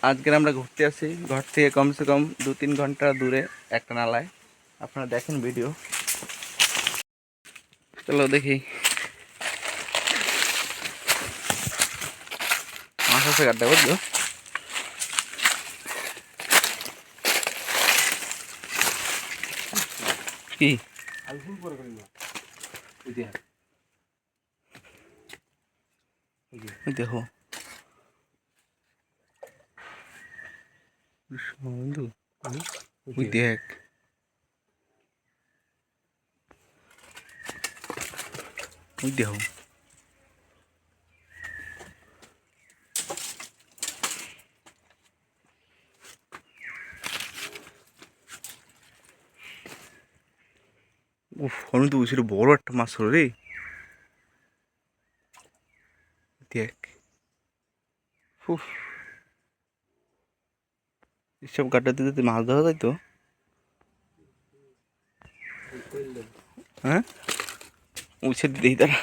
আজকের আমরা ঘুরতে আসি ঘর থেকে কমসে কম 2-3 ঘন্টা দূরে একটা নালায়। আপনারা দেখেন ভিডিও। চলো দেখি মাছ আছে গাড্ডা, বুঝলো? কি দেখো বন্ধু, ওই দেখ ওই দেখো উফ, আমি তো বুঝছি বড় একটা মাছ হলো রে। দেখ উফ, এসব গাড্ডাতে যদি মাছ ধরা যায় তো। হ্যাঁ, উছে দিই তারা।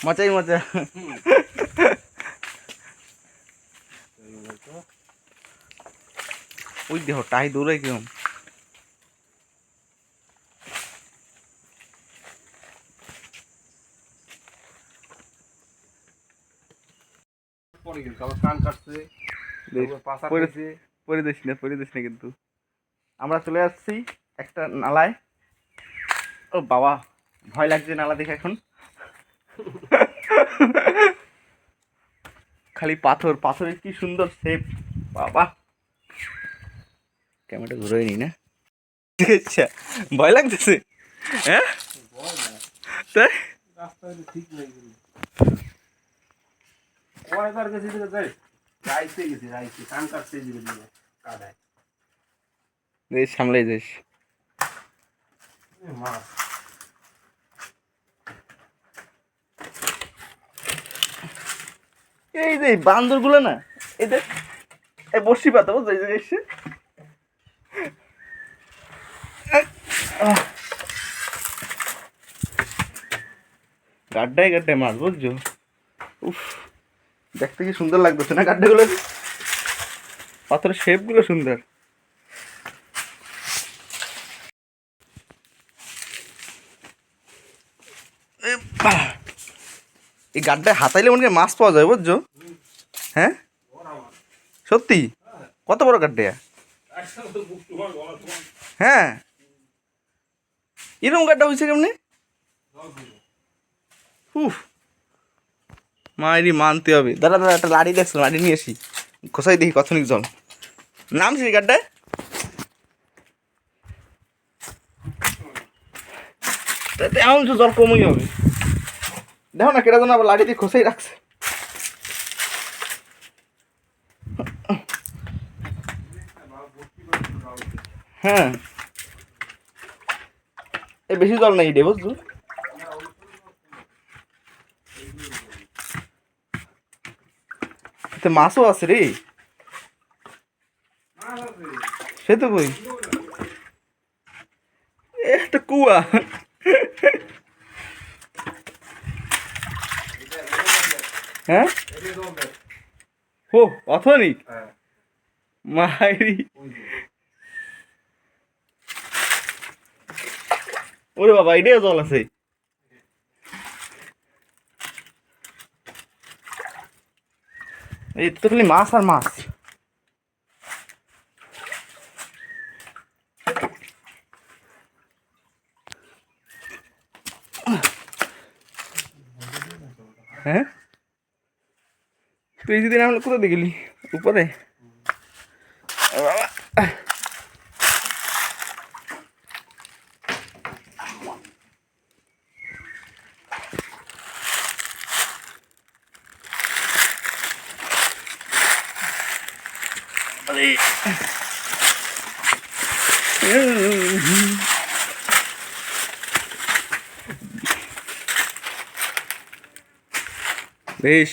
মজাই মজা। ওই দেখো টাই দৌড়াই কিরম। পরিদেশ না কিন্তু আমরা চলে আসছি একটা নালায়। ও বাবা, ভয় লাগছে নালা দেখে এখন। খালি পাথর, পাথরের কি সুন্দর শেপ বাবা। ক্যামেরাটা ঘুরে নি না। আচ্ছা, ভয় লাগতেছে। হ্যাঁ তাই সামলাই যাস। এই যে বান্দর গুলো না, এদের বসি পাতা বুঝছো, এই জায়গায় এসে গাড্ডায় গাড্ডায় মাছ, বুঝছো? উফ, দেখতে কি সুন্দর লাগতেছে না গাড্ডাগুলো, পাথরের শেপ গুলো সুন্দর। এই গাড্ডায় হাতাইলে মনে হয় মাছ পাওয়া যায়, বুঝছো? হ্যাঁ সত্যি, কত বড় গাড্ডা! হ্যাঁ, এরকম গাড্ডা হয়েছে কেমনি? উফ, মায়েরই মানতে হবে। দাদা দাদা, একটা লাড়ি দেখছো, লাড়ি নিয়ে আসি, খোসাই দেখি কতনিক জল নামছি গাড্ডায়। এমন তো জল কমই হবে। দেখো না কেটা যেন আবার লাড়ি দিয়ে খোসাই রাখছে। হ্যাঁ, এই বেশি জল নেই রে, বুঝছো? মাছও আছে রে, সে তো কই একটা কুয়া। হ্যাঁ, ও অথনিক মাইরি। ওরে বাবা, এটাই জল আছে। এই তো খালি মাছ আর মাছ। হ্যাঁ, তুই যদি না হলে কোথায় দেখলি উপরে? বেশ,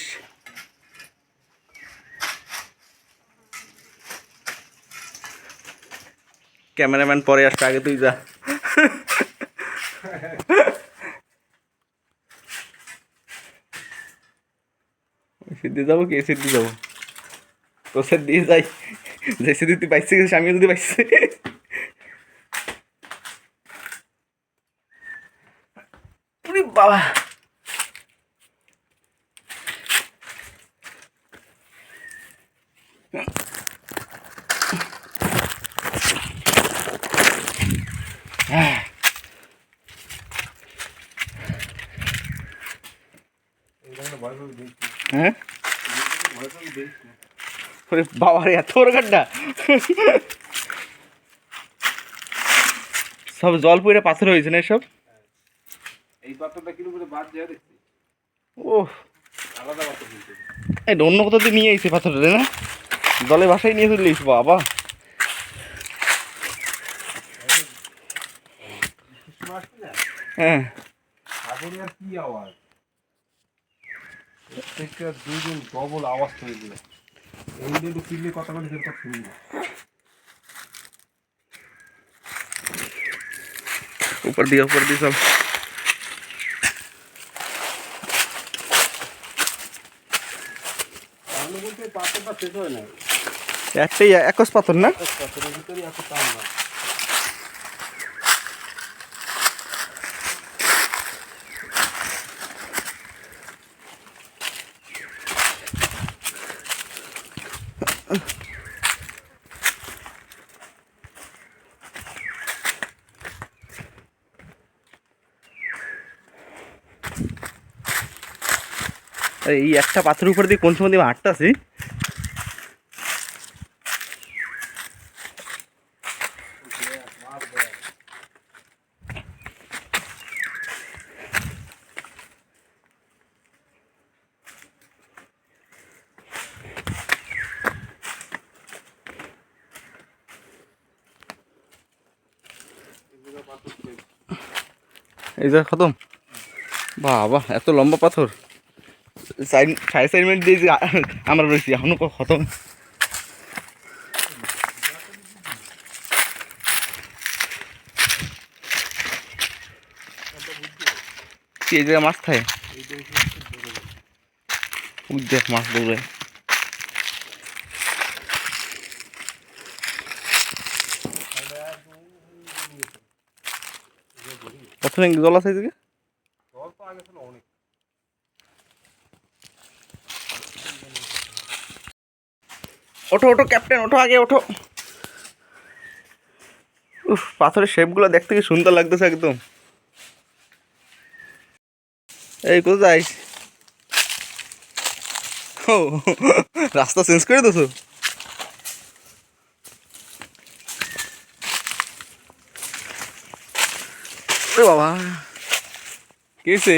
ক্যামেরাম্যান পরে আসবে, আগে তুই যা। সিদ্ধি যাবো কি সিদ্ধি যাবো, তো সে দিয়ে যাই, যে সিদ্ধি তুই পাইছি গেছিস আমিও যদি পাইছি। বাবা হ্যাঁ, বাবা রে এত বড় গাড্ডা, সব জল পড়ে পাথর হয়েছে না এসব। এই পাথরটা কিলো করে বাদ যায় দেখছি, ও আলাদা পাথর কিন্তু। এই অন্য কোথাও দিয়ে নিয়ে এসেছে পাথরটা না, জলে বাসায় নিয়ে চলে এসে বাবা। হ্যাঁ এখন আর কি আওয়াজ, থেকে দুদিন ডবল আওয়াজ তৈরি করে এই একটু কিনলে কথা বলে সেটা শুনবো। ऊपर दिया सब। তাহলে বলতে পাথরটা শেষ হয় না, একটাই একস পাথর না, পাথরের ভিতরে এত টান না। এই একটা পাথরের উপর দিয়ে কোন সময় দিয়ে হাঁটতেছি, এই যে খতম। বাবা এত লম্বা পাথর, 4.5 মিনিট দিয়ে যে আমরা রয়েছি এখনো খতম। কি এই জায়গায় মাছ খায়, দেখ মাছ দৌড়ে। প্রথমে জল আছে এদিকে, জল তো আগে ছিল অনেক। ওঠো ওঠো ক্যাপ্টেন, ওঠো আগে ওঠো। উফ, পাথরের শেপগুলো দেখতে কি সুন্দর লাগতেছে একদম। এই কোথায় যাইস? ও রাস্তা চেঞ্জ করে দিছো। বাবা কি হয়েছে?